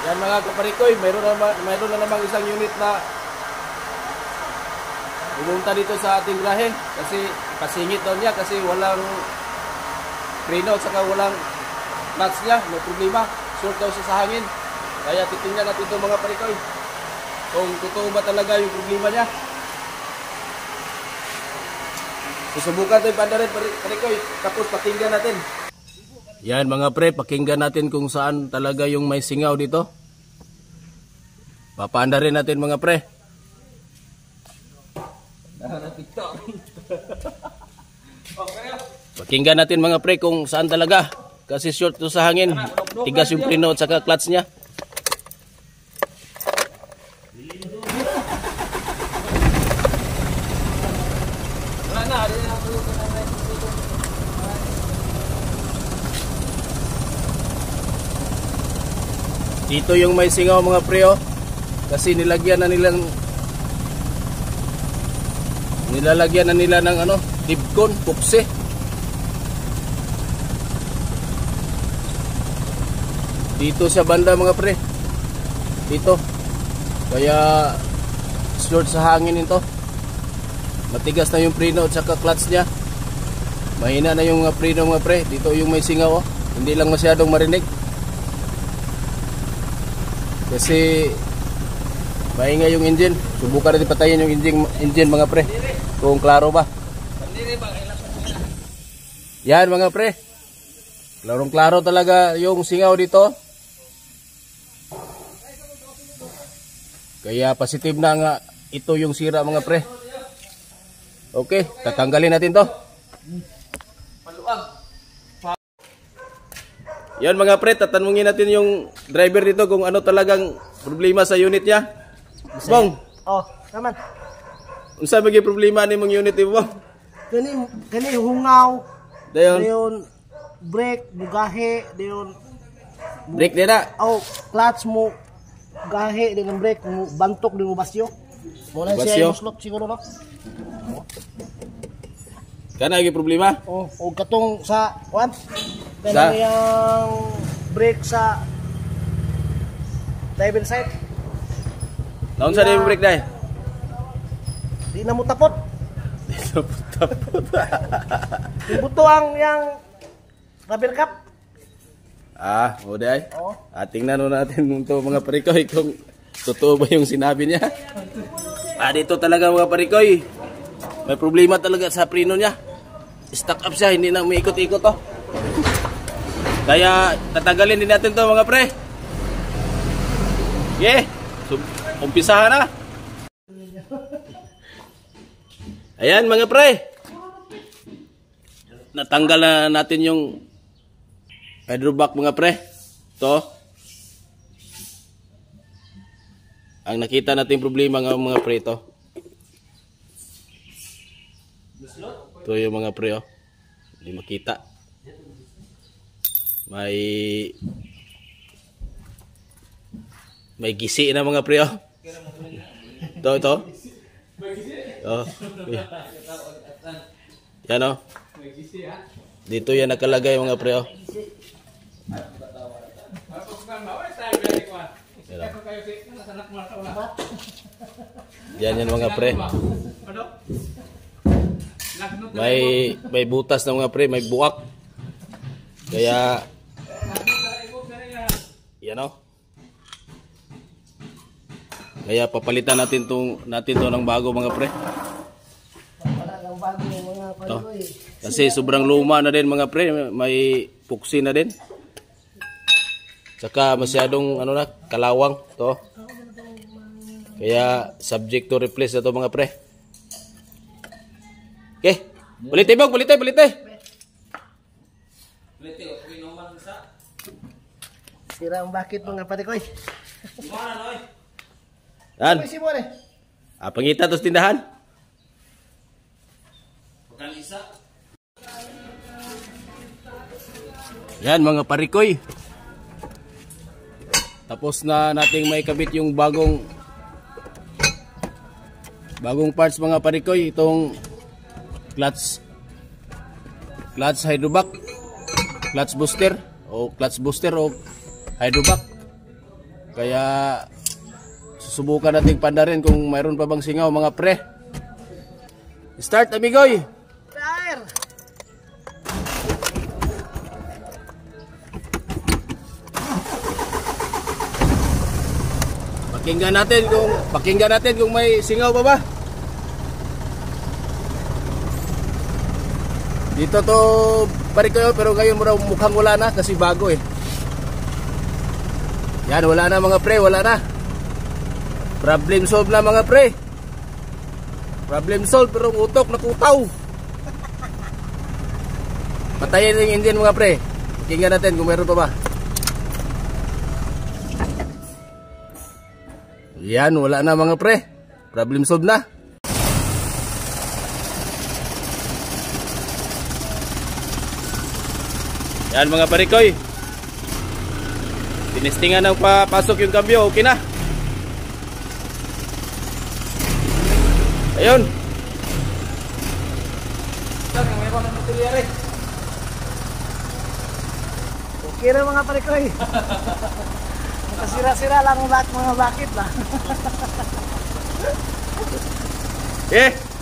Yan mga kaparikoy, mayroon na namang isang unit na pumunta dito sa ating grahe kasi pasingit daw niya kasi walang preno at saka walang clutch niya, may problema, short daw siya sa hangin. Kaya titingnan natin ito mga parikoy kung totoo ba talaga yung problema niya. Susubukan tayo pandarin parikoy, tapos pakinggan natin. Yan mga pre, pakinggan natin kung saan talaga yung may singaw dito. Papaandarin natin mga pre. Pakinggan natin mga pre kung saan talaga. Kasi short to sa hangin. Tigas yung preno at saka clutch niya. Dito yung may singaw mga pre oh. Kasi nilalagyan na nila ng ano, dibkon, pukse. Dito sa banda mga pre. Dito. Kaya short sa hangin ito. Matigas na yung preno at saka clutch niya. Mahina na yung preno mga pre. Dito yung may singaw oh. Hindi lang masyadong marinig. Kasi maingay yung engine. Subukan natin patayin yung engine mga pre. Kung klaro ba. Yan mga pre. Klarong klaro talaga yung singaw dito. Kaya positive na nga ito yung sira mga pre. Okay, tatanggalin natin to. Yan mga pre, tatanungin natin yung driver dito kung ano talagang problema sa unit niya. Bong. Oh, naman. Unsa maging problema ni mong unit mo, Bong? Kani hungaw. Dayon. Dayon brake, bugahe, dayon Brake na. oh, clutch mo gahe dengan brake mo bantok din mo basyo. Wala siya yung slot siguro no. Kana gyud problema? Oh, o katong sa kuan. Kana yung brake sa driver side. Naon sa yung brake dai? Di na mo tapot. Di na mo tapot. Ibuto ang yang rubber cap. Ah, o dai. Oh. Tingnan natin ito mga parikoy kung totoo ba yung sinabi niya. Dito talaga mga parikoy. May problema talaga sa preno niya. Stuck up siya, hindi na umiikot-ikot to. Kaya tatagalin din natin to mga pre. Okay, so, umpisahan na. Ayan mga pre. Natanggal na natin yung hydrovac mga pre. To. Ang nakita natin problema ng mga pre to. Ito yung mga pre oh. Hindi makita. May gisi na mga pre oh. Ito. Oh. Yan oh. Dito yan nakalagay mga pre oh. Yan mga pre. May butas na mga pre, may buwak. Kaya yan o. Kaya papalitan natin to ng bago mga pre. To. Kasi sobrang luma na din mga pre, may puksi na din. Saka masyadong ano na, kalawang to. Kaya subject to replace na to mga pre. Okay. Balite bang, balite. Sira ang bakit mga parikoy. Yan. Pangita to sa tindahan. Yan mga parikoy. Tapos na nating may kabit yung bagong parts mga parikoy. Itong clutch hydrovac, clutch booster o hydrovac. Kaya susubukan nating pandarin kung mayroon pa bang singaw mga pre. Start, amigoy! Fire! Pakinggan natin kung may singaw pa ba. Dito to pare kayo, pero ngayon mukhang wala na kasi bago eh. Yan, wala na mga pre, wala na. Problem solved na mga pre. Problem solved, pero utok nakutaw. Patayin yung engine mga pre. Pakinggan natin kung meron pa ba. Yan, wala na mga pre. Problem solved na. Yan mga parikoy. Tinestingan ng papasok yung kambyo. Okay na. Ayun. Okay na mga parikoy. Nakasira-sira lang mga bakit ba. Eh.